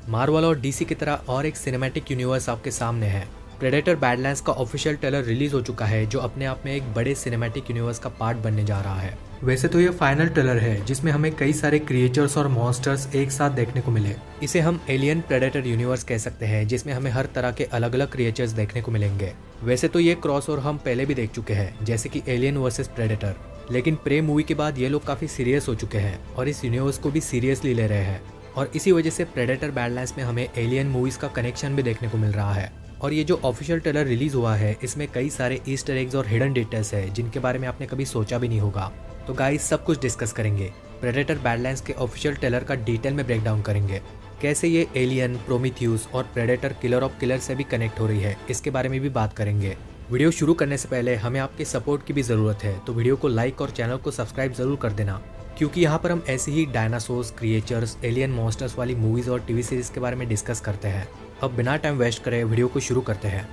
Marvel और DC की तरह और एक सिनेमैटिक यूनिवर्स आपके सामने है। प्रेडेटर बैडलैंड्स का ऑफिशियल ट्रेलर रिलीज हो चुका है, जो अपने आप में एक बड़े सिनेमैटिक यूनिवर्स का पार्ट बनने जा रहा है। वैसे तो ये फाइनल ट्रेलर है जिसमें हमें कई सारे क्रिएचर्स और मॉन्स्टर्स एक साथ देखने को मिले। इसे हम एलियन प्रेडेटर यूनिवर्स कह सकते हैं, जिसमें हमें हर तरह के अलग अलग क्रिएचर्स देखने को मिलेंगे। वैसे तो ये क्रॉस ओवर हम पहले भी देख चुके हैं, जैसे कि एलियन वर्सेस प्रेडेटर, लेकिन प्रे मूवी के बाद ये लोग काफी सीरियस हो चुके हैं और इस यूनिवर्स को भी सीरियसली ले रहे हैं। और इसी वजह से प्रेडेटर बैडलैंड्स में हमें एलियन मूवीज का कनेक्शन भी देखने को मिल रहा है। और ये जो ऑफिशियल ट्रेलर रिलीज हुआ है, इसमें कई सारे ईस्टर एग्स और हिडन डिटेल्स है जिनके बारे में आपने कभी सोचा भी नहीं होगा। तो गाइस, सब कुछ डिस्कस करेंगे। प्रेडेटर बैडलैंड्स के ऑफिशियल ट्रेलर का डिटेल में ब्रेकडाउन करेंगे। कैसे ये एलियन, प्रोमीथियस और प्रेडेटर किलर ऑफ किलर से भी कनेक्ट हो रही है, इसके बारे में भी बात करेंगे। वीडियो शुरू करने से पहले हमें आपके सपोर्ट की भी जरूरत है, तो वीडियो को लाइक और चैनल को सब्सक्राइब जरूर कर देना, क्योंकि यहाँ पर हम ऐसी ही डायनासोर्स, क्रिएचर्स, एलियन मॉन्स्टर्स वाली मूवीज और टीवी सीरीज के बारे में डिस्कस करते हैं। अब बिना टाइम वेस्ट करे वीडियो को शुरू करते हैं।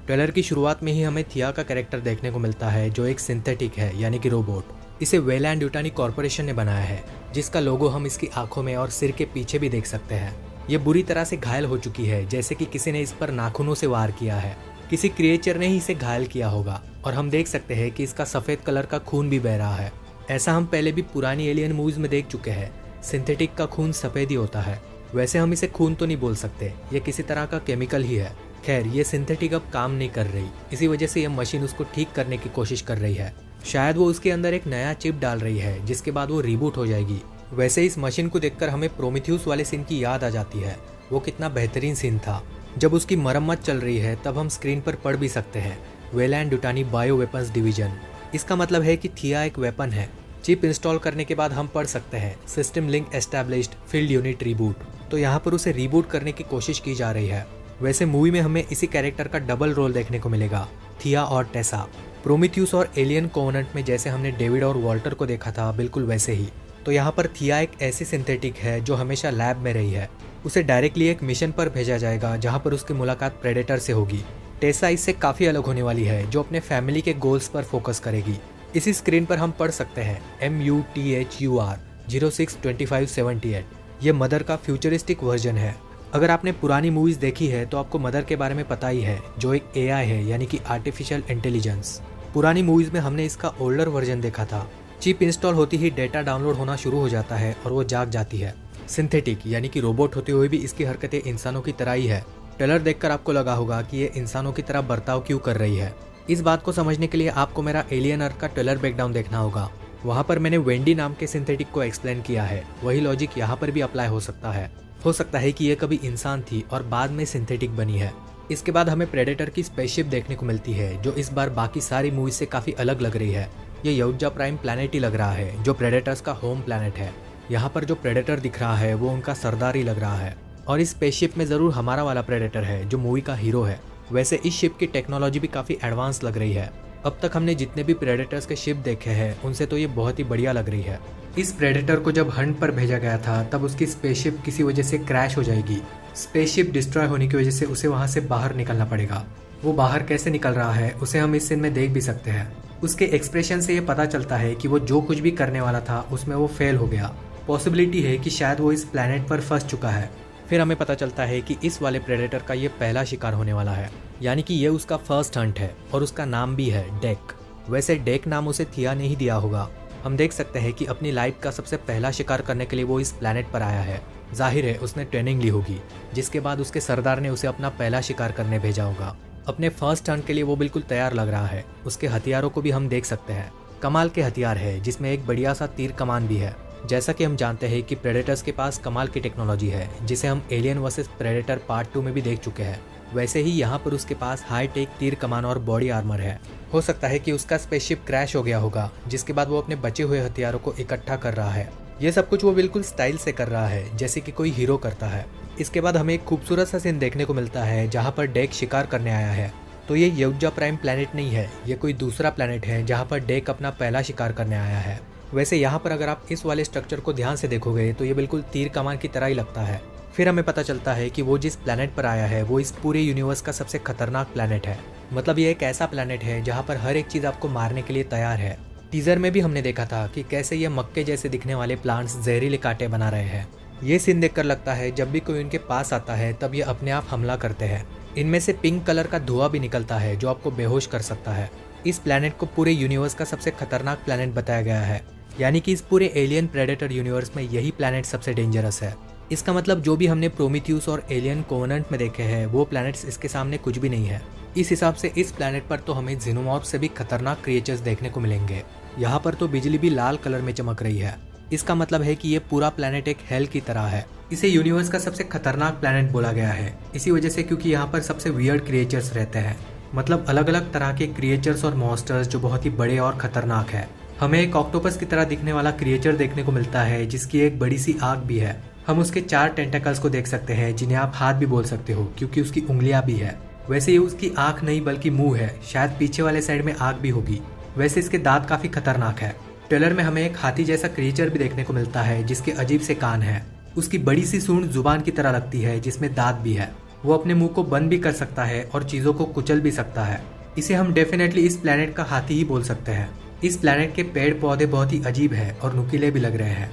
ट्रेलर की शुरुआत में ही हमें थिया का कैरेक्टर देखने को मिलता है, जो एक सिंथेटिक है, यानी कि रोबोट। इसे वेलैंड यूटानी कॉर्पोरेशन ने बनाया है, जिसका लोगो हम इसकी आंखों में और सिर के पीछे भी देख सकते हैं। ये बुरी तरह से घायल हो चुकी है, जैसे कि किसी ने इस पर नाखूनों से वार किया है। किसी क्रिएचर ने ही इसे घायल किया होगा और हम देख सकते हैं कि इसका सफेद कलर का खून भी बह रहा है। ऐसा हम पहले भी पुरानी एलियन मूवीज में देख चुके हैं। सिंथेटिक का खून सफेद ही होता है। वैसे हम इसे खून तो नहीं बोल सकते, ये किसी तरह का केमिकल ही है। खैर, ये सिंथेटिक अब काम नहीं कर रही, इसी वजह से यह मशीन उसको ठीक करने की कोशिश कर रही है। शायद वो उसके अंदर एक नया चिप डाल रही है, जिसके बाद वो रिबूट हो जाएगी। वैसे इस मशीन को देखकर हमें प्रोमीथियस वाले सीन की याद आ जाती है। वो कितना बेहतरीन सीन था। जब उसकी मरम्मत चल रही है तब हम स्क्रीन पर पढ़ भी सकते हैं, Weyland Yutani bio weapons division. इसका मतलब है कि थिया एक वेपन है। चिप इंस्टॉल करने के बाद हम पढ़ सकते हैं, system link established, field unit reboot. तो यहाँ पर उसे रिबूट करने की कोशिश की जा रही है। वैसे मूवी में हमें इसी कैरेक्टर का डबल रोल देखने को मिलेगा, थिया और टेसा। प्रोमीथियस और एलियन कोवेनेंट में जैसे हमने डेविड और वॉल्टर को देखा था, बिल्कुल वैसे ही। तो यहाँ पर थिया एक ऐसी सिंथेटिक है जो हमेशा लैब में रही है। उसे डायरेक्टली एक मिशन पर भेजा जाएगा, जहाँ पर उसकी मुलाकात प्रेडेटर से होगी। टेसा इससे काफी अलग होने वाली है, जो अपने फैमिली के गोल्स पर फोकस करेगी। इसी स्क्रीन पर हम पढ़ सकते हैं MUTHUR 062578। ये मदर का फ्यूचरिस्टिक वर्जन है। अगर आपने पुरानी मूवीज देखी है तो आपको मदर के बारे में पता ही है, जो एक AI है, यानी कि आर्टिफिशियल इंटेलिजेंस। पुरानी मूवीज में हमने इसका ओल्डर वर्जन देखा था। चिप इंस्टॉल होती ही डेटा डाउनलोड होना शुरू हो जाता है और वो जाग जाती है। सिंथेटिक यानी कि रोबोट होते हुए भी इसकी हरकतें इंसानों की तरह ही है। ट्रेलर देखकर आपको लगा होगा कि ये इंसानों की तरह बर्ताव क्यों कर रही है। इस बात को समझने के लिए आपको मेरा एलियन अर्थ का ट्रेलर ब्रेकडाउन देखना होगा। वहाँ पर मैंने वेंडी नाम के सिंथेटिक को एक्सप्लेन किया है। वही लॉजिक यहाँ पर भी अप्लाई हो सकता है। हो सकता है कि ये कभी इंसान थी और बाद में सिंथेटिक बनी है। इसके बाद हमें प्रेडेटर की स्पेसशिप देखने को मिलती है, जो इस बार बाकी सारी मूवीज से काफी अलग लग रही है। ये यौजा प्राइम प्लैनेट ही लग रहा है, जो प्रेडेटर्स का होम प्लैनेट है। यहाँ पर जो प्रेडेटर दिख रहा है वो उनका सरदार ही लग रहा है। और इस स्पेसशिप में जरूर हमारा वाला प्रेडेटर है, जो मूवी का हीरो है। वैसे इस शिप की टेक्नोलॉजी भी काफी एडवांस लग रही है। अब तक हमने जितने भी प्रेडेटर्स के शिप देखे हैं, उनसे तो ये बहुत ही बढ़िया लग रही है। इस प्रेडेटर को जब हंट पर भेजा गया था, तब उसकी स्पेसशिप किसी वजह से क्रैश हो जाएगी। स्पेसशिप डिस्ट्रॉय होने की वजह से उसे वहां से बाहर निकलना पड़ेगा। वो बाहर कैसे निकल रहा है उसे हम इस सीन में देख भी सकते हैं। उसके एक्सप्रेशन से ये पता चलता है कि वो जो कुछ भी करने वाला था उसमें वो फेल हो गया। पॉसिबिलिटी है कि शायद वो इस प्लैनेट पर फंस चुका है। फिर हमें पता चलता है कि इस वाले प्रेडेटर का ये पहला शिकार होने वाला है, यानी कि ये उसका फर्स्ट हंट है और उसका नाम भी है डेक। वैसे डेक नाम उसे थिया ने ही दिया होगा। हम देख सकते हैं कि अपनी लाइफ का सबसे पहला शिकार करने के लिए वो इस प्लैनेट पर आया है। जाहिर है उसने ट्रेनिंग ली होगी, जिसके बाद उसके सरदार ने उसे अपना पहला शिकार करने भेजा होगा। अपने फर्स्ट हंट के लिए वो बिल्कुल तैयार लग रहा है। उसके हथियारों को भी हम देख सकते हैं। कमाल के हथियार है, जिसमें एक बढ़िया सा तीर कमान भी है। जैसा कि हम जानते हैं कि प्रेडेटर्स के पास कमाल की टेक्नोलॉजी है, जिसे हम एलियन वर्सेस प्रेडेटर पार्ट 2 में भी देख चुके हैं। वैसे ही यहाँ पर उसके पास हाई टेक तीर कमान और बॉडी आर्मर है। हो सकता है कि उसका स्पेसशिप क्रैश हो गया होगा, जिसके बाद वो अपने बचे हुए हथियारों को इकट्ठा कर रहा है। ये सब कुछ वो बिल्कुल स्टाइल से कर रहा है, जैसे कि कोई हीरो करता है। इसके बाद हमें एक खूबसूरत सा सीन देखने को मिलता है, जहाँ पर डेक शिकार करने आया है। तो ये यौजा प्राइम प्लैनेट नहीं है, ये कोई दूसरा प्लैनेट है जहाँ पर डेक अपना पहला शिकार करने आया है। वैसे यहाँ पर अगर आप इस वाले स्ट्रक्चर को ध्यान से देखोगे तो ये बिल्कुल तीर कमान की तरह ही लगता है। फिर हमें पता चलता है कि वो जिस प्लैनेट पर आया है वो इस पूरे यूनिवर्स का सबसे खतरनाक प्लैनेट है। मतलब ये एक ऐसा प्लैनेट है जहाँ पर हर एक चीज़ आपको मारने के लिए तैयार है। टीजर में भी हमने देखा था कि कैसे ये मक्के जैसे दिखने वाले प्लांट्स जहरीले कांटे बना रहे हैं। ये सीन देखकर लगता है जब भी कोई उनके पास आता है तब ये अपने आप हमला करते हैं। इनमें से पिंक कलर का धुआं भी निकलता है जो आपको बेहोश कर सकता है। इस प्लैनेट को पूरे यूनिवर्स का सबसे खतरनाक प्लैनेट बताया गया है, यानी कि इस पूरे एलियन प्रेडेटर यूनिवर्स में यही प्लैनेट सबसे डेंजरस है। इसका मतलब जो भी हमने प्रोमीथियस और एलियन कोवेनेंट में देखे हैं वो प्लैनेट्स इसके सामने कुछ भी नहीं है। इस हिसाब से इस प्लैनेट पर तो हमें ज़ेनोमॉर्फ से भी खतरनाक क्रिएचर्स देखने को मिलेंगे। यहाँ पर तो बिजली भी लाल कलर में चमक रही है। इसका मतलब है कि ये पूरा प्लैनेट एक हेल की तरह है। इसे यूनिवर्स का सबसे खतरनाक प्लैनेट बोला गया है इसी वजह से क्योंकि यहाँ पर सबसे वियर्ड क्रिएचर्स रहते हैं। मतलब अलग अलग तरह के क्रिएचर्स और मॉन्स्टर्स जो बहुत ही बड़े और खतरनाक है। हमें एक ऑक्टोपस की तरह दिखने वाला क्रिएचर देखने को मिलता है जिसकी एक बड़ी सी आंख भी है। हम उसके 4 टेंटेकल्स को देख सकते हैं जिन्हें आप हाथ भी बोल सकते हो क्योंकि उसकी उंगलियां भी है। वैसे ये उसकी आंख नहीं बल्कि मुंह है, शायद पीछे वाले साइड में आंख भी होगी। वैसे इसके दांत काफी खतरनाक है। ट्रेलर में हमें एक हाथी जैसा क्रिएचर भी देखने को मिलता है जिसके अजीब से कान है। उसकी बड़ी सी सूंड जुबान की तरह लगती है जिसमें दांत भी है। वो अपने मुंह को बंद भी कर सकता है और चीजों को कुचल भी सकता है। इसे हम डेफिनेटली इस प्लैनेट का हाथी ही बोल सकते हैं। इस प्लैनेट के पेड़ पौधे बहुत ही अजीब है और नुकीले भी लग रहे हैं।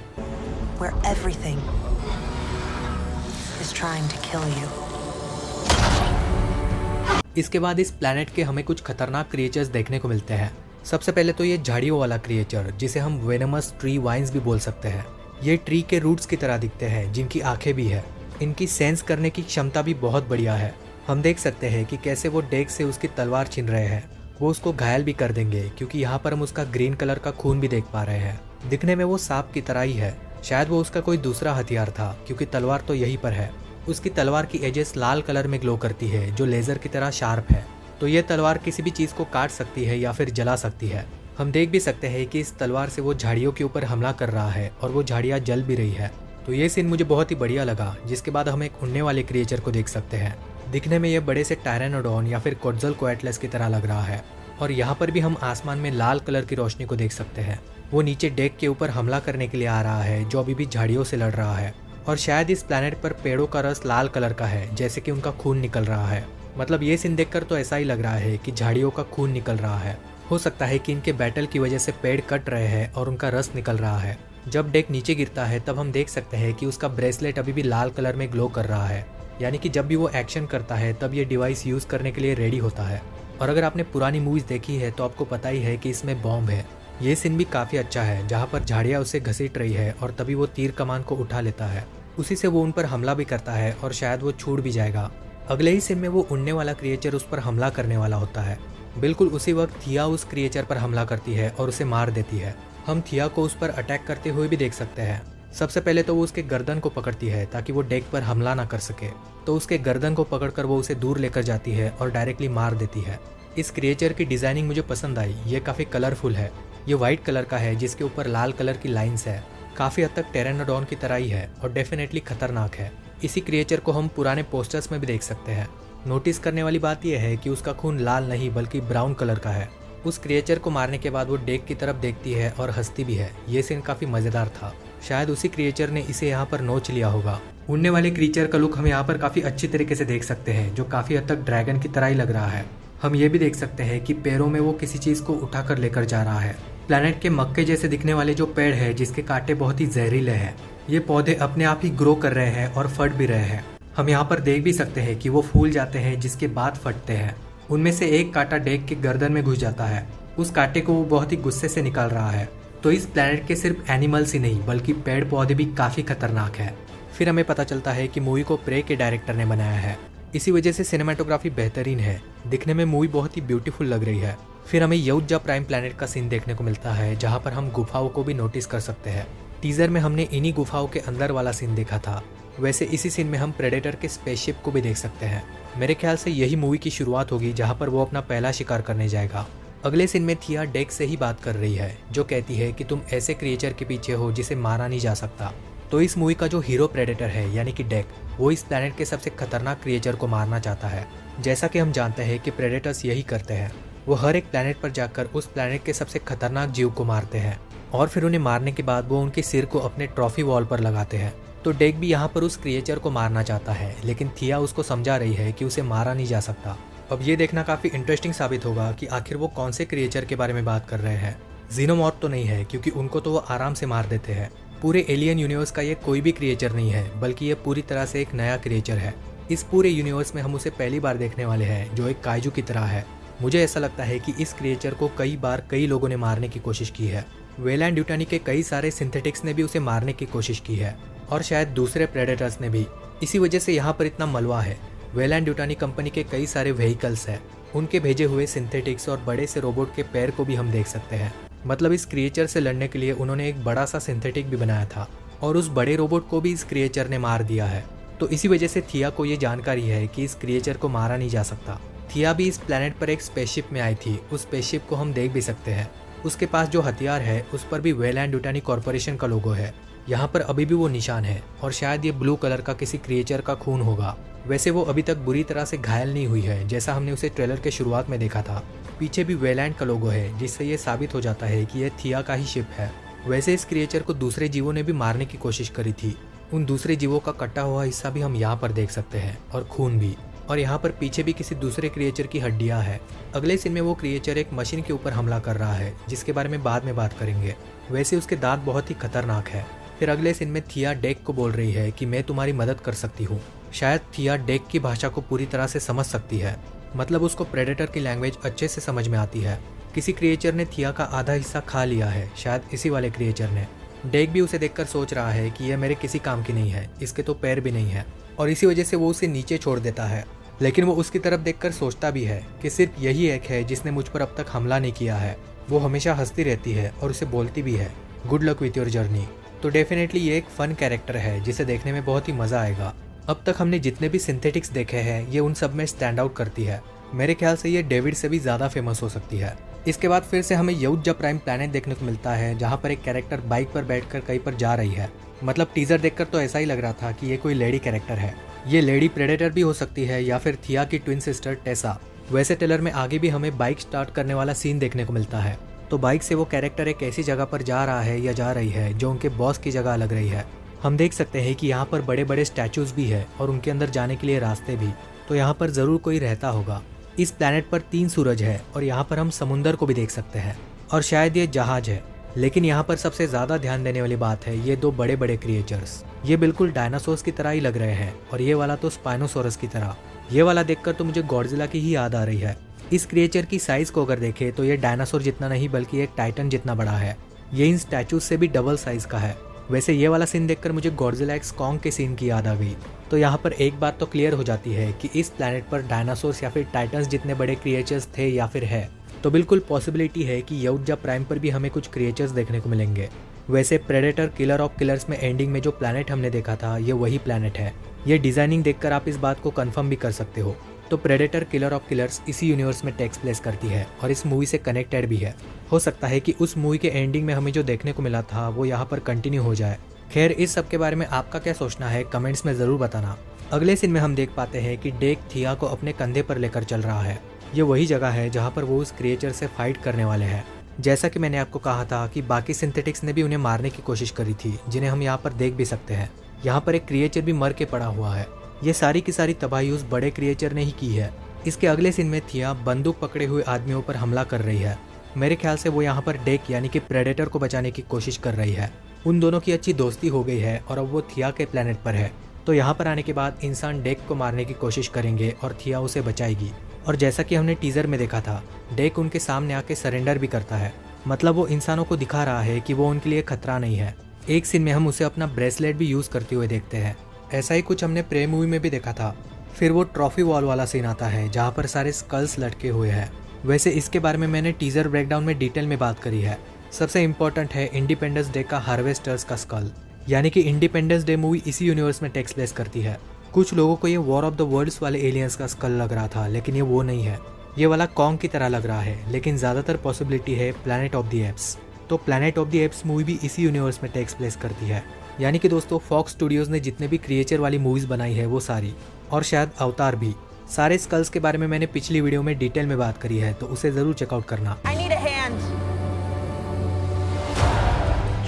इसके बाद इस प्लैनेट के हमें कुछ खतरनाक क्रिएचर्स देखने को मिलते हैं। सबसे पहले तो ये झाड़ियों वाला क्रिएचर जिसे हम वेनमस ट्री वाइन्स भी बोल सकते हैं। ये ट्री के रूट्स की तरह दिखते हैं जिनकी आंखें भी है। इनकी सेंस करने की क्षमता भी बहुत बढ़िया है। हम देख सकते हैं कि कैसे वो डेक से उसकी तलवार छीन रहे हैं। वो उसको घायल भी कर देंगे क्योंकि यहाँ पर हम उसका ग्रीन कलर का खून भी देख पा रहे हैं। दिखने में वो सांप की तरह ही है। शायद वो उसका कोई दूसरा हथियार था क्योंकि तलवार तो यहीं पर है। उसकी तलवार की एजेस लाल कलर में ग्लो करती है जो लेजर की तरह शार्प है। तो ये तलवार किसी भी चीज को काट सकती है या फिर जला सकती है। हम देख भी सकते हैं कि इस तलवार से वो झाड़ियों के ऊपर हमला कर रहा है और वो झाड़ियाँ जल भी रही है। तो ये सीन मुझे बहुत ही बढ़िया लगा। जिसके बाद हम एक उड़ने वाले क्रिएचर को देख सकते हैं। दिखने में ये बड़े से टायरानोडॉन या फिर क्वोट्ज़लकोएटलस की तरह लग रहा है। और यहाँ पर भी हम आसमान में लाल कलर की रोशनी को देख सकते हैं। वो नीचे डेक के ऊपर हमला करने के लिए आ रहा है जो अभी भी झाड़ियों से लड़ रहा है। और शायद इस प्लैनेट पर पेड़ों का रस लाल कलर का है जैसे कि उनका खून निकल रहा है। मतलब ये सीन देखकर तो ऐसा ही लग रहा है कि झाड़ियों का खून निकल रहा है। हो सकता है कि इनके बैटल की वजह से पेड़ कट रहे हैं और उनका रस निकल रहा है। जब डेक नीचे गिरता है तब हम देख सकते हैं कि उसका ब्रेसलेट अभी भी लाल कलर में ग्लो कर रहा है, यानी कि जब भी वो एक्शन करता है तब ये डिवाइस यूज करने के लिए रेडी होता है। और अगर आपने पुरानी मूवीज देखी है तो आपको पता ही है कि इसमें बॉम्ब है। ये सीन भी काफी अच्छा है जहाँ पर झाड़ियाँ उसे घसीट रही है और तभी वो तीर कमान को उठा लेता है। उसी से वो उन पर हमला भी करता है और शायद वो छूट भी जाएगा। अगले ही सीन में वो उड़ने वाला क्रिएचर उस पर हमला करने वाला होता है। बिल्कुल उसी वक्त थिया उस क्रिएचर पर हमला करती है और उसे मार देती है। हम थिया को उस पर अटैक करते हुए भी देख सकते हैं। सबसे पहले तो वो उसके गर्दन को पकड़ती है ताकि वो डेक पर हमला ना कर सके। तो उसके गर्दन को पकड़कर वो उसे दूर लेकर जाती है और डायरेक्टली मार देती है। इस क्रिएचर की डिजाइनिंग मुझे पसंद आई। ये काफी कलरफुल है। ये व्हाइट कलर का है जिसके ऊपर लाल कलर की लाइंस है। काफी हद तक टेरानोडॉन की तरह ही है और डेफिनेटली खतरनाक है। इसी क्रिएचर को हम पुराने पोस्टर्स में भी देख सकते हैं। नोटिस करने वाली बात यह है कि उसका खून लाल नहीं बल्कि ब्राउन कलर का है। उस क्रिएचर को मारने के बाद वो डेक की तरफ देखती है और हंसती भी है। ये सीन काफी मजेदार था। शायद उसी क्रिएचर ने इसे यहाँ पर नोच लिया होगा। उड़ने वाले क्रिएचर का लुक हम यहाँ पर काफी अच्छी तरीके से देख सकते हैं जो काफी हद तक ड्रैगन की तरह ही लग रहा है। हम ये भी देख सकते हैं कि पैरों में वो किसी चीज को उठाकर लेकर जा रहा है। प्लैनेट के मक्के जैसे दिखने वाले जो पेड़ है जिसके कांटे बहुत ही जहरीले हैं। ये पौधे अपने आप ही ग्रो कर रहे हैं और फट भी रहे हैं। हम यहाँ पर देख भी सकते हैं कि वो फूल जाते हैं जिसके बाद फटते हैं। उनमें से एक कांटा डेक के गर्दन में घुस जाता है। उस कांटे को वो बहुत ही गुस्से से निकाल रहा है। तो इस प्लैनेट के सिर्फ एनिमल्स ही नहीं बल्कि पेड़ पौधे भी काफी खतरनाक है। फिर हमें पता चलता है कि मूवी को प्रे के डायरेक्टर ने बनाया है। इसी वजह से सिनेमाटोग्राफी बेहतरीन है। दिखने में मूवी बहुत ही ब्यूटीफुल लग रही है। फिर हमें यौजा प्राइम प्लैनेट का सीन देखने को मिलता है जहाँ पर हम गुफाओं को भी नोटिस कर सकते हैं। टीजर में हमने इन्हीं गुफाओं के अंदर वाला सीन देखा था। वैसे इसी सीन में हम प्रेडेटर के स्पेसशिप को भी देख सकते हैं। मेरे ख्याल से यही मूवी की शुरुआत होगी जहाँ पर वो अपना पहला शिकार करने जाएगा। अगले सीन में थिया डेक से ही बात कर रही है जो कहती है कि तुम ऐसे क्रिएचर के पीछे हो जिसे मारा नहीं जा सकता। तो इस मूवी का जो हीरो प्रेडेटर है यानी कि डेक, वो इस प्लैनेट के सबसे खतरनाक क्रिएचर को मारना चाहता है। जैसा कि हम जानते हैं कि प्रेडेटर्स यही करते हैं। वो हर एक प्लैनेट पर जाकर उस प्लैनेट के सबसे खतरनाक जीव को मारते हैं और फिर उन्हें मारने के बाद वो उनके सिर को अपने ट्रॉफी वॉल पर लगाते हैं। तो डेक भी यहाँ पर उस क्रिएचर को मारना चाहता है, लेकिन थिया उसको समझा रही है कि उसे मारा नहीं जा सकता। अब ये देखना काफ़ी इंटरेस्टिंग साबित होगा कि आखिर वो कौन से क्रिएचर के बारे में बात कर रहे हैं। जीनोमॉर्फ तो नहीं है, क्योंकि उनको तो वो आराम से मार देते हैं। पूरे एलियन यूनिवर्स का ये कोई भी क्रिएचर नहीं है, बल्कि ये पूरी तरह से एक नया क्रिएचर है। इस पूरे यूनिवर्स में हम उसे पहली बार देखने वाले हैं, जो एक काइजू की तरह है। मुझे ऐसा लगता है कि इस क्रिएचर को कई बार कई लोगों ने मारने की कोशिश की है। वेलैंड यूटानी के कई सारे सिंथेटिक्स ने भी उसे मारने की कोशिश की है, और शायद दूसरे प्रेडेटर्स ने भी। इसी वजह से यहाँ पर इतना मलबा है। वेलैंड यूटानी कंपनी के कई सारे व्हीकल्स हैं, उनके भेजे हुए सिंथेटिक्स और बड़े से रोबोट के पैर को भी हम देख सकते हैं। मतलब इस क्रिएचर से लड़ने के लिए उन्होंने एक बड़ा सा सिंथेटिक भी बनाया था, और उस बड़े रोबोट को भी इस क्रिएचर ने मार दिया है। तो इसी वजह से थिया को ये जानकारी है कि इस क्रिएचर को मारा नहीं जा सकता। थिया भी इस प्लेनेट पर एक स्पेसशिप में आई थी, उस स्पेसशिप को हम देख भी सकते हैं। उसके पास जो हथियार है उस पर भी वेलैंड यूटानी कॉर्पोरेशन का लोगो है। यहाँ पर अभी भी वो निशान है, और शायद ये ब्लू कलर का किसी क्रिएचर का खून होगा। वैसे वो अभी तक बुरी तरह से घायल नहीं हुई है, जैसा हमने उसे ट्रेलर के शुरुआत में देखा था। पीछे भी वेलैंड का लोगो है, जिससे ये साबित हो जाता है कि यह थिया का ही शिप है। वैसे इस क्रिएचर को दूसरे जीवों ने भी मारने की कोशिश करी थी। उन दूसरे जीवों का कटा हुआ हिस्सा भी हम यहाँ पर देख सकते हैं, और खून भी। और यहाँ पर पीछे भी किसी दूसरे क्रिएचर की हड्डियाँ हैं। अगले सीन में वो क्रिएचर एक मशीन के ऊपर हमला कर रहा है, जिसके बारे में बाद में बात करेंगे। वैसे उसके दांत बहुत ही खतरनाक है। फिर अगले सीन में थिया डेक को बोल रही है कि मैं तुम्हारी मदद कर सकती हूँ। शायद थिया डेक की भाषा को पूरी तरह से समझ सकती है, मतलब उसको प्रेडेटर की लैंग्वेज अच्छे से समझ में आती है। किसी क्रिएचर ने थिया का आधा हिस्सा खा लिया है, शायद इसी वाले क्रिएचर ने। डेक भी उसे देखकर सोच रहा है कि यह मेरे किसी काम की नहीं है, इसके तो पैर भी नहीं है, और इसी वजह से वो उसे नीचे छोड़ देता है। लेकिन वो उसकी तरफ देखकर सोचता भी है कि सिर्फ यही एक है जिसने मुझ पर अब तक हमला नहीं किया है। वो हमेशा हंसती रहती है और उसे बोलती भी है, good luck with your journey. तो डेफिनेटली ये एक फन कैरेक्टर है, जिसे देखने में बहुत ही मजा आएगा। अब तक हमने जितने भी सिंथेटिक्स देखे हैं, ये उन सब में स्टैंड आउट करती है। मेरे ख्याल से ये डेविड से भी ज़्यादा फेमस हो सकती है। इसके बाद फिर से हमें यौजा प्राइम प्लैनेट देखने को मिलता है, जहाँ पर एक कैरेक्टर बाइक पर बैठकर कहीं पर जा रही है। मतलब टीजर देखकर तो ऐसा ही लग रहा था कि ये कोई लेडी कैरेक्टर है। ये लेडी प्रेडेटर भी हो सकती है, या फिर थिया की ट्विन सिस्टर टेसा। वैसे ट्रेलर में आगे भी हमें बाइक स्टार्ट करने वाला सीन देखने को मिलता है। तो बाइक से वो कैरेक्टर एक ऐसी जगह पर जा रहा है या जा रही है जो उनके बॉस की जगह लग रही है। हम देख सकते हैं कि यहाँ पर बड़े बड़े स्टैचूज भी है, और उनके अंदर जाने के लिए रास्ते भी। तो यहाँ पर जरूर कोई रहता होगा। इस प्लैनेट पर 3 सूरज है, और यहाँ पर हम समुंदर को भी देख सकते हैं, और शायद ये जहाज है। लेकिन यहाँ पर सबसे ज्यादा ध्यान देने वाली बात है ये 2 बड़े बड़े क्रिएचर्स। ये बिल्कुल डायनासोर्स की तरह ही लग रहे हैं, और ये वाला तो स्पाइनोसोरस की तरह। ये वाला देखकर तो मुझे गॉडजिला की ही याद आ रही है। इस क्रिएचर की साइज को अगर देखें तो ये डायनासोर जितना नहीं, बल्कि एक टाइटन जितना बड़ा है। ये इन स्टैचूज से भी डबल साइज का है। वैसे ये वाला सीन देखकर मुझे गॉडजिला एक्स कॉन्ग के सीन की याद आ गई। तो यहाँ पर एक बात तो क्लियर हो जाती है कि इस प्लैनेट पर डायनासोर्स या फिर टाइटन्स जितने बड़े क्रिएचर्स थे या फिर है। तो बिल्कुल पॉसिबिलिटी है कि यौजा प्राइम पर भी हमें कुछ क्रिएचर्स देखने को मिलेंगे। वैसे प्रेडेटर किलर ऑफ किलर्स में एंडिंग में जो प्लैनेट हमने देखा था, ये वही प्लैनेट है। ये डिजाइनिंग देखकर आप इस बात को कंफर्म भी कर सकते हो। तो प्रेडेटर किलर ऑफ किलर्स इसी यूनिवर्स में टेक्स प्लेस करती है, और इस मूवी से कनेक्टेड भी है। हो सकता है कि उस मूवी के एंडिंग में हमें जो देखने को मिला था वो यहाँ पर कंटिन्यू हो जाए। खैर, इस सब के बारे में आपका क्या सोचना है कमेंट्स में ज़रूर बताना। अगले सीन में हम देख पाते हैं कि डेक थिया को अपने कंधे पर लेकर चल रहा है। ये वही जगह है जहाँ पर वो उस क्रिएचर से फाइट करने वाले हैं। जैसा कि मैंने आपको कहा था कि बाकी सिंथेटिक्स ने भी उन्हें मारने की कोशिश करी थी, जिन्हें हम यहाँ पर देख भी सकते हैं। यहाँ पर एक क्रिएचर भी मर के पड़ा हुआ है। ये सारी की सारी तबाही उस बड़े क्रिएचर ने ही की है। इसके अगले सीन में थिया बंदूक पकड़े हुए आदमियों पर हमला कर रही है। मेरे ख्याल से वो यहाँ पर डेक यानी कि प्रेडेटर को बचाने की कोशिश कर रही है। उन दोनों की अच्छी दोस्ती हो गई है, और अब वो थिया के प्लेनेट पर है। तो यहाँ पर आने के बाद इंसान डेक को मारने की कोशिश करेंगे, और थिया उसे बचाएगी। और जैसा कि हमने टीजर में देखा था, डेक उनके सामने आके सरेंडर भी करता है। मतलब वो इंसानों को दिखा रहा है कि वो उनके लिए खतरा नहीं है। एक सीन में हम उसे अपना ब्रेसलेट भी यूज करते हुए देखते हैं। ऐसा ही कुछ हमने प्रे मूवी में भी देखा था। फिर वो ट्रॉफी वॉल वाला सीन आता है, जहाँ पर सारे स्कल्स लटके हुए हैं। वैसे इसके बारे में मैंने टीजर ब्रेकडाउन में डिटेल में बात करी है। सबसे इम्पोर्टेंट है इंडिपेंडेंस डे का हार्वेस्टर्स का स्कल, यानी कि इंडिपेंडेंस डे मूवी इसी यूनिवर्स में टेक्स प्लेस करती है। कुछ लोगों को ये वॉर ऑफ द वर्ल्ड्स वाले एलियंस का स्कल लग रहा था, लेकिन ये वो नहीं है। ये वाला कॉन्ग की तरह लग रहा है, लेकिन ज़्यादातर पॉसिबिलिटी है प्लैनेट ऑफ द एप्स। तो planet of the apps movie भी इसी यूनिवर्स में टेक्स प्लेस करती है। यानी कि दोस्तों, फॉक्स स्टूडियोज ने जितने भी क्रिएचर वाली मूवीज़ बनाई है वो सारी, और शायद अवतार भी। सारे स्कल्स के बारे में मैंने पिछली वीडियो में डिटेल में बात करी है, तो उसे ज़रूर चेकआउट करना। I need a hand.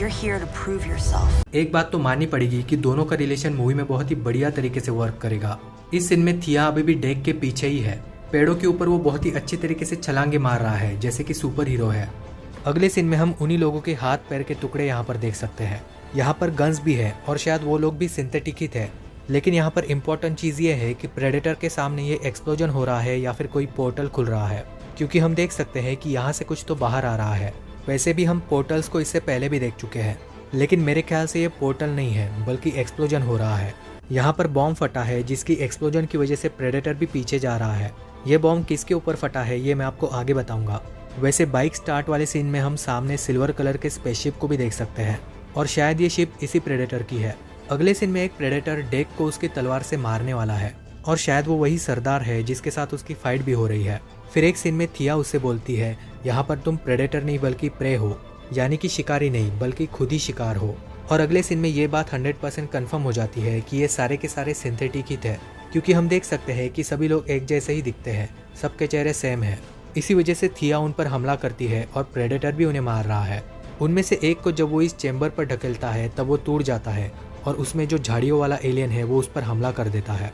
you're here to prove yourself. एक बात तो माननी पड़ेगी कि दोनों का रिलेशन मूवी में बहुत ही बढ़िया तरीके से वर्क करेगा। इस सीन में थिया अभी भी डेक के पीछे ही है। पेड़ों के ऊपर वो बहुत ही अच्छी तरीके से छलांगे मार रहा है, जैसे कि सुपर हीरो है। अगले सीन में हम उन्हीं लोगों के हाथ पैर के टुकड़े यहाँ पर देख सकते हैं। यहाँ पर गन्स भी है और शायद वो लोग भी सिंथेटिक ही थे। लेकिन यहाँ पर इम्पोर्टेंट चीज़ ये है कि प्रेडेटर के सामने ये एक्सप्लोजन हो रहा है या फिर कोई पोर्टल खुल रहा है, क्योंकि हम देख सकते हैं कि यहाँ से कुछ तो बाहर आ रहा है। वैसे भी हम पोर्टल्स को इससे पहले भी देख चुके हैं, लेकिन मेरे ख्याल से ये पोर्टल नहीं है बल्कि एक्सप्लोजन हो रहा है। यहाँ पर बॉम्ब फटा है जिसकी एक्सप्लोजन की वजह से प्रेडेटर भी पीछे जा रहा है। ये बॉम्ब किसके ऊपर फटा है ये मैं आपको आगे बताऊंगा। वैसे बाइक स्टार्ट वाले सीन में हम सामने सिल्वर कलर के स्पेसशिप को भी देख सकते हैं और शायद ये शिप इसी प्रेडेटर की है। अगले सीन में एक प्रेडेटर डेक को उसकी तलवार से मारने वाला है और शायद वो वही सरदार है जिसके साथ उसकी फाइट भी हो रही है। फिर एक सीन में थिया उससे बोलती है, यहाँ पर तुम प्रेडेटर नहीं बल्कि प्रे हो, यानी कि शिकारी नहीं बल्कि खुद ही शिकार हो। और अगले सीन में ये बात 100% कन्फर्म हो जाती है कि ये सारे के सारे सिंथेटिक ही थे, क्योंकि हम देख सकते हैं कि सभी लोग एक जैसे ही दिखते हैं, सबके चेहरे सेम है। इसी वजह से थिया उन पर हमला करती है और प्रेडेटर भी उन्हें मार रहा है। उनमें से एक को जब वो इस चेंबर पर ढकेलता है तब वो टूट जाता है और उसमें जो झाड़ियों वाला एलियन है वो उस पर हमला कर देता है।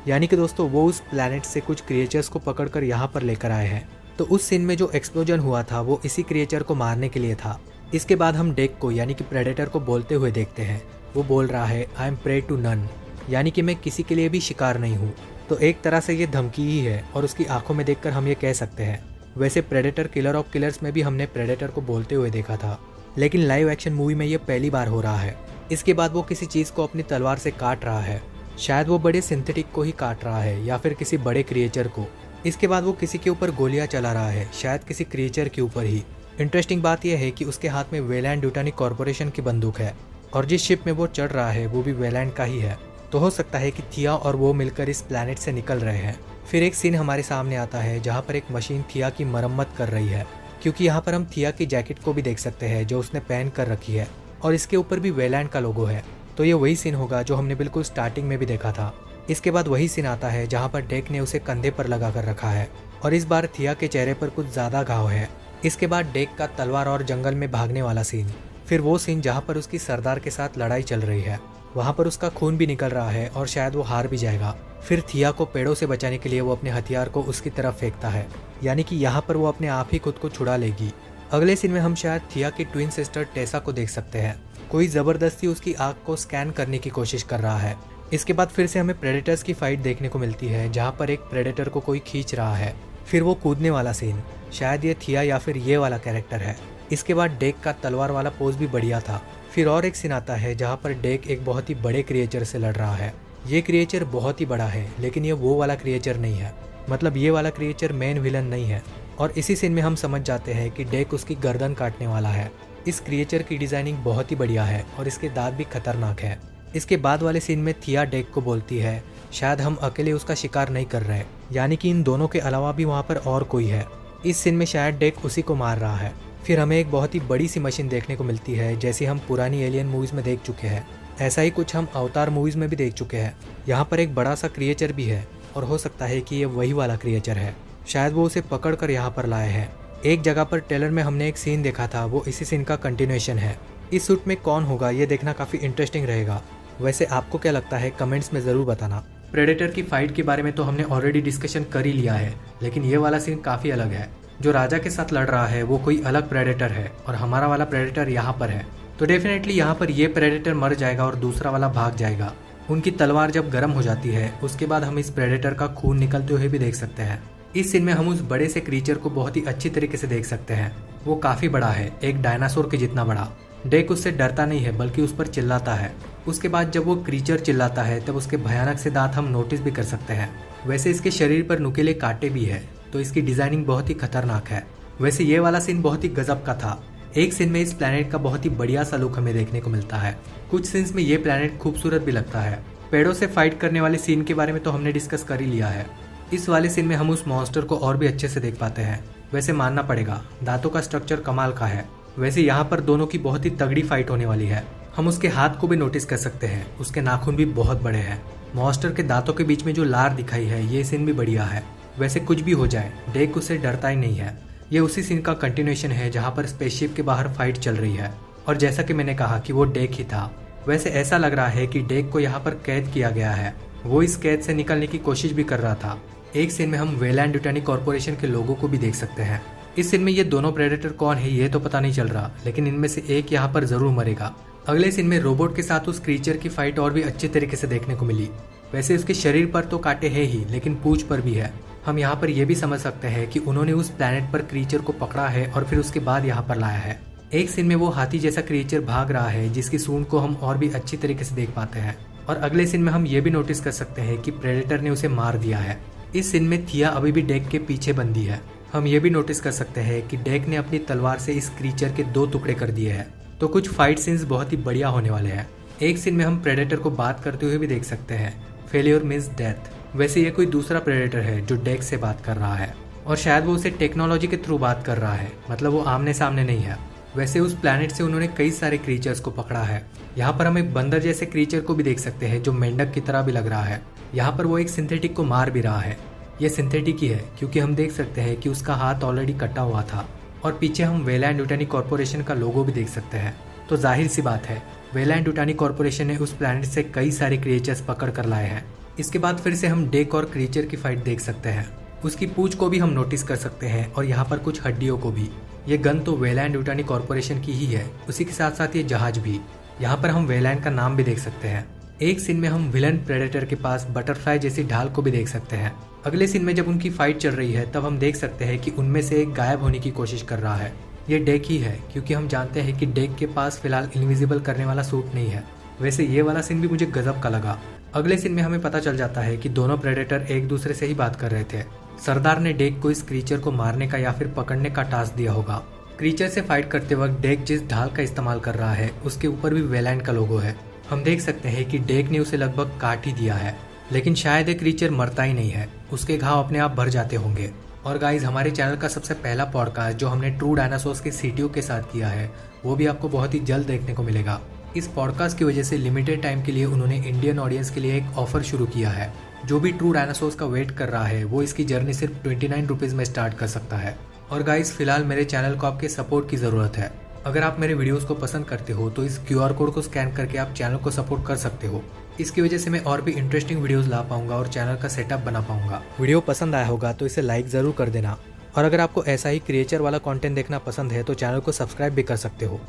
यानी कि दोस्तों वो उस प्लैनेट से कुछ क्रिएचर्स को पकड़कर यहाँ पर लेकर आए हैं। तो उस सीन में जो एक्सप्लोजन हुआ था वो इसी क्रिएचर को मारने के लिए था। इसके बाद हम डेक को यानी कि प्रेडेटर को बोलते हुए देखते हैं। वो बोल रहा है, I am prey to none, यानी कि मैं किसी के लिए भी शिकार नहीं हूँ। तो एक तरह से ये धमकी ही है और उसकी आंखों में देखकर हम ये कह सकते हैं। वैसे प्रेडेटर किलर ऑफ किलर्स में भी हमने प्रेडेटर को बोलते हुए देखा था, लेकिन लाइव एक्शन मूवी में ये पहली बार हो रहा है। इसके बाद वो किसी चीज़ को अपनी तलवार से काट रहा है, शायद वो बड़े सिंथेटिक को ही काट रहा है या फिर किसी बड़े क्रिएचर को। इसके बाद वो किसी के ऊपर गोलियां चला रहा है, शायद किसी क्रिएचर के ऊपर ही। इंटरेस्टिंग बात यह है कि उसके हाथ में वेलैंड यूटानी कॉर्पोरेशन की बंदूक है और जिस शिप में वो चढ़ रहा है वो भी वेलैंड का ही है। तो हो सकता है कि थिया और वो मिलकर इस प्लैनेट से निकल रहे हैं। फिर एक सीन हमारे सामने आता है जहाँ पर एक मशीन थिया की मरम्मत कर रही है, क्योंकि यहाँ पर हम थिया की जैकेट को भी देख सकते हैं जो उसने पहन कर रखी है और इसके ऊपर भी वेलैंड का लोगो है। तो ये वही सीन होगा जो हमने बिल्कुल स्टार्टिंग में भी देखा था। इसके बाद वही सीन आता है जहाँ पर डेक ने उसे कंधे पर लगा कर रखा है और इस बार थिया के चेहरे पर कुछ ज़्यादा घाव है। इसके बाद डेक का तलवार और जंगल में भागने वाला सीन, फिर वो सीन जहाँ पर उसकी सरदार के साथ लड़ाई चल रही है, वहाँ पर उसका खून भी निकल रहा है और शायद वो हार भी जाएगा। फिर थिया को पेड़ों से बचाने के लिए वो अपने हथियार को उसकी तरफ फेंकता है, यानी कि यहाँ पर वो अपने आप ही खुद को छुड़ा लेगी। अगले सीन में हम शायद थिया की ट्विन सिस्टर टेसा को देख सकते हैं। कोई ज़बरदस्ती उसकी आँख को स्कैन करने की कोशिश कर रहा है। इसके बाद फिर से हमें प्रेडेटर्स की फाइट देखने को मिलती है जहाँ पर एक प्रेडेटर को कोई खींच रहा है। फिर वो कूदने वाला सीन, शायद ये थिया या फिर ये वाला कैरेक्टर है। इसके बाद डेक का तलवार वाला पोज भी बढ़िया था। फिर और एक सीन आता है जहाँ पर डेक एक बहुत ही बड़े क्रिएचर से लड़ रहा है। ये क्रिएचर बहुत ही बड़ा है, लेकिन ये वो वाला क्रिएचर नहीं है, मतलब ये वाला क्रिएचर मेन विलन नहीं है। और इसी सीन में हम समझ जाते हैं कि डेक उसकी गर्दन काटने वाला है। इस क्रिएचर की डिजाइनिंग बहुत ही बढ़िया है और इसके दांत भी खतरनाक है। इसके बाद वाले सीन में थिया डेक को बोलती है, शायद हम अकेले उसका शिकार नहीं कर रहे, यानी कि इन दोनों के अलावा भी वहाँ पर और कोई है। इस सीन में शायद डेक उसी को मार रहा है। फिर हमें एक बहुत ही बड़ी सी मशीन देखने को मिलती है, जैसी हम पुरानी एलियन मूवीज में देख चुके हैं। ऐसा ही कुछ हम अवतार मूवीज में भी देख चुके हैं। यहाँ पर एक बड़ा सा क्रिएचर भी है और हो सकता है कि ये वही वाला क्रिएचर है। शायद वो उसे पकड़ कर यहाँ पर लाए हैं। एक जगह पर ट्रेलर में हमने एक सीन देखा था, वो इसी सीन का कंटिन्यूएशन है। इस सूट में कौन होगा ये देखना काफ़ी इंटरेस्टिंग रहेगा। वैसे आपको क्या लगता है कमेंट्स में ज़रूर बताना। प्रेडेटर की फाइट के बारे में तो हमने ऑलरेडी डिस्कशन कर ही लिया है, लेकिन ये वाला सीन काफ़ी अलग है। जो राजा के साथ लड़ रहा है वो कोई अलग प्रेडेटर है और हमारा वाला प्रेडेटर यहाँ पर है। तो डेफिनेटली यहाँ पर ये प्रेडेटर मर जाएगा और दूसरा वाला भाग जाएगा। उनकी तलवार जब गर्म हो जाती है उसके बाद हम इस प्रेडेटर का खून निकलते हुए भी देख सकते हैं। इस सीन में हम उस बड़े से क्रीचर को बहुत ही अच्छी तरीके से देख सकते हैं। वो काफी बड़ा है, एक डायनासोर के जितना बड़ा। डेक उससे डरता नहीं है बल्कि उस पर चिल्लाता है। उसके बाद जब वो क्रीचर चिल्लाता है तब उसके भयानक से दांत हम नोटिस भी कर सकते हैं। वैसे इसके शरीर पर नुकीले कांटे भी है, तो इसकी डिजाइनिंग बहुत ही खतरनाक है। वैसे ये वाला सीन बहुत ही गजब का था। एक सीन में इस प्लेनेट का बहुत ही बढ़िया सा लुक हमें देखने को मिलता है। कुछ सीन्स में ये प्लेनेट खूबसूरत भी लगता है। पेड़ों से फाइट करने वाले सीन के बारे में तो हमने डिस्कस कर ही लिया है। इस वाले सीन में हम उस मॉन्स्टर को और भी अच्छे से देख पाते हैं। वैसे मानना पड़ेगा दांतों का स्ट्रक्चर कमाल का है। वैसे यहाँ पर दोनों की बहुत ही तगड़ी फाइट होने वाली है। हम उसके हाथ को भी नोटिस कर सकते हैं, उसके नाखून भी बहुत बड़े हैं। मॉन्स्टर के दांतों के बीच में जो लार दिखाई है ये सीन भी बढ़िया है। वैसे कुछ भी हो जाए डेक उससे डरता ही नहीं है। ये उसी सीन का कंटिन्यूएशन है जहाँ पर स्पेसशिप के बाहर फाइट चल रही है। और जैसा कि मैंने कहा कि वो डेक ही था, वैसे ऐसा लग रहा है कि डेक को यहाँ पर कैद किया गया है। वो इस कैद से निकलने की कोशिश भी कर रहा था। एक सीन में हम वेलैंड यूटानी कॉर्पोरेशन के लोगों को भी देख सकते हैं। इस सीन में ये दोनों प्रेडेटर कौन है ये तो पता नहीं चल रहा, लेकिन इनमें से एक यहाँ पर जरूर मरेगा। अगले सीन में रोबोट के साथ उस क्रीचर की फाइट और भी अच्छे तरीके से देखने को मिली। वैसे उसके शरीर पर तो कांटे है ही, लेकिन पूंछ पर भी है। हम यहाँ पर यह भी समझ सकते हैं कि उन्होंने उस प्लेनेट पर क्रीचर को पकड़ा है और फिर उसके बाद यहाँ पर लाया है। एक सीन में वो हाथी जैसा क्रीचर भाग रहा है, जिसकी सूंड को हम और भी अच्छी तरीके से देख पाते हैं। और अगले सीन में हम ये भी नोटिस कर सकते हैं कि प्रेडेटर ने उसे मार दिया है। इस सीन में थिया अभी भी डेक के पीछे बंदी है। हम ये भी नोटिस कर सकते हैं कि डेक ने अपनी तलवार से इस क्रीचर के 2 टुकड़े कर दिए हैं। तो कुछ फाइट सीन्स बहुत ही बढ़िया होने वाले हैं। एक सीन में हम प्रेडेटर को बात करते हुए भी देख सकते हैं। Failure means death. वैसे ये कोई दूसरा प्रेडेटर है जो डेक से बात कर रहा है, और शायद वो उसे टेक्नोलॉजी के थ्रू बात कर रहा है, मतलब वो आमने सामने नहीं है। वैसे उस प्लैनेट से उन्होंने कई सारे क्रीचर्स को पकड़ा है। यहाँ पर हम एक बंदर जैसे क्रीचर को भी देख सकते हैं जो मेंढक की तरह भी लग रहा है। यहाँ पर वो एक सिंथेटिक को मार भी रहा है। ये सिंथेटिक ही है क्योंकि हम देख सकते हैं कि उसका हाथ ऑलरेडी कटा हुआ था, और पीछे हम वेलैंड यूटानी कॉर्पोरेशन का लोगो भी देख सकते हैं। तो जाहिर सी बात है, वेलैंड यूटानी कॉर्पोरेशन ने उस प्लैनेट से कई सारे क्रिएचर्स पकड़ कर लाए हैं। इसके बाद फिर से हम डेक और क्रीचर की फाइट देख सकते हैं। उसकी पूंछ को भी हम नोटिस कर सकते हैं और यहाँ पर कुछ हड्डियों को भी। ये गन तो वेलैंड यूटानी कॉर्पोरेशन की ही है, उसी के साथ साथ ये जहाज भी। यहाँ पर हम वेलैंड का नाम भी देख सकते हैं। एक सीन में हम विलन प्रेडेटर के पास बटरफ्लाई जैसी ढाल को भी देख सकते हैं। अगले सीन में जब उनकी फाइट चल रही है तब हम देख सकते हैं कि उनमें से एक गायब होने की कोशिश कर रहा है। ये डेक ही है क्योंकि हम जानते हैं कि डेक के पास फिलहाल इनविजिबल करने वाला सूट नहीं है। वैसे ये वाला सीन भी मुझे गजब का लगा। अगले सीन में हमें पता चल जाता है कि दोनों प्रेडेटर एक दूसरे से ही बात कर रहे थे। सरदार ने डेक को इस क्रीचर को मारने का या फिर पकड़ने का टास्क दिया होगा। क्रीचर से फाइट करते वक्त डेक जिस ढाल का इस्तेमाल कर रहा है उसके ऊपर भी वेलैंड का लोगो है। हम देख सकते हैं कि डेक ने उसे लगभग काट ही दिया है, लेकिन शायद ये क्रीचर मरता ही नहीं है, उसके घाव अपने आप भर जाते होंगे। और गाइज, हमारे चैनल का सबसे पहला पॉडकास्ट जो हमने ट्रू डायनासोर्स के सीटीओ के साथ किया है वो भी आपको बहुत ही जल्द देखने को मिलेगा। इस पॉडकास्ट की वजह से लिमिटेड टाइम के लिए उन्होंने इंडियन ऑडियंस के लिए एक ऑफर शुरू किया है। जो भी ट्रू डायनासोर्स का वेट कर रहा है वो इसकी जर्नी सिर्फ 29 रुपीज़ में स्टार्ट कर सकता है। और गाइज, फिलहाल मेरे चैनल को आपके सपोर्ट की ज़रूरत है। अगर आप मेरे वीडियोस को पसंद करते हो तो इस QR कोड को स्कैन करके आप चैनल को सपोर्ट कर सकते हो। इसकी वजह से मैं और भी इंटरेस्टिंग वीडियोस ला पाऊंगा और चैनल का सेटअप बना पाऊंगा। वीडियो पसंद आया होगा तो इसे लाइक ज़रूर कर देना, और अगर आपको ऐसा ही क्रिएचर वाला कंटेंट देखना पसंद है तो चैनल को सब्सक्राइब भी कर सकते हो।